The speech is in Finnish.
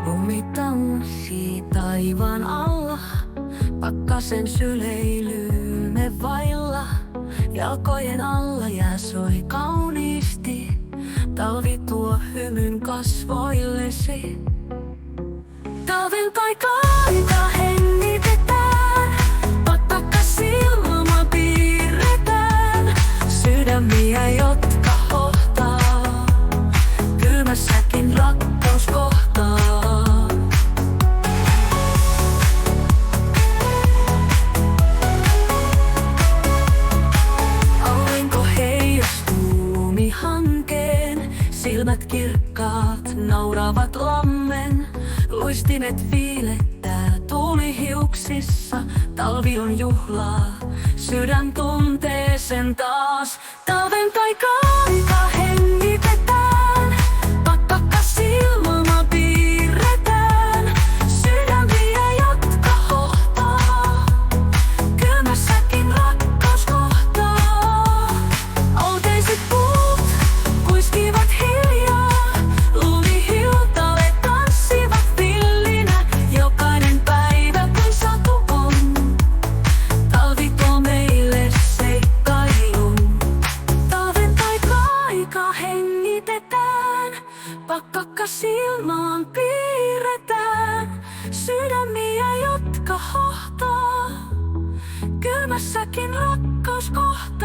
Lumi tanssii taivaan alla, pakkasen syleilyy me vailla. Jalkojen alla jää soi kauniisti, talvi tuo hymyn kasvoillesi. Talven taika hengitetään, pakkakas ilma piirretään. Sydämiä, jotka hohtaa, kylmässäkin rakkaus kohtaa. Aurinko heijastuu lumihankeen, silmät kirkkaat nauravat lammen. Luistimet viilettää tuulihiuksissa, talvi on juhlaa, sydän tuntee sen taas. Talven taika hengitetään, pakkakas ilma piirretään. Sydämiä, jotka hohtaa, kylmässäkin rakkaus kohtaa. Outeiset puut kuiskivat hiljaa, lumihiltalle tanssivat villinä. Jokainen päivä kun satu on, talvi tuo meille seikkailun. Talven taika hengitetään, pakkakas ilmaan piirretään. Sydämiä, jotka hohtaa, kylmässäkin rakkaus kohtaa.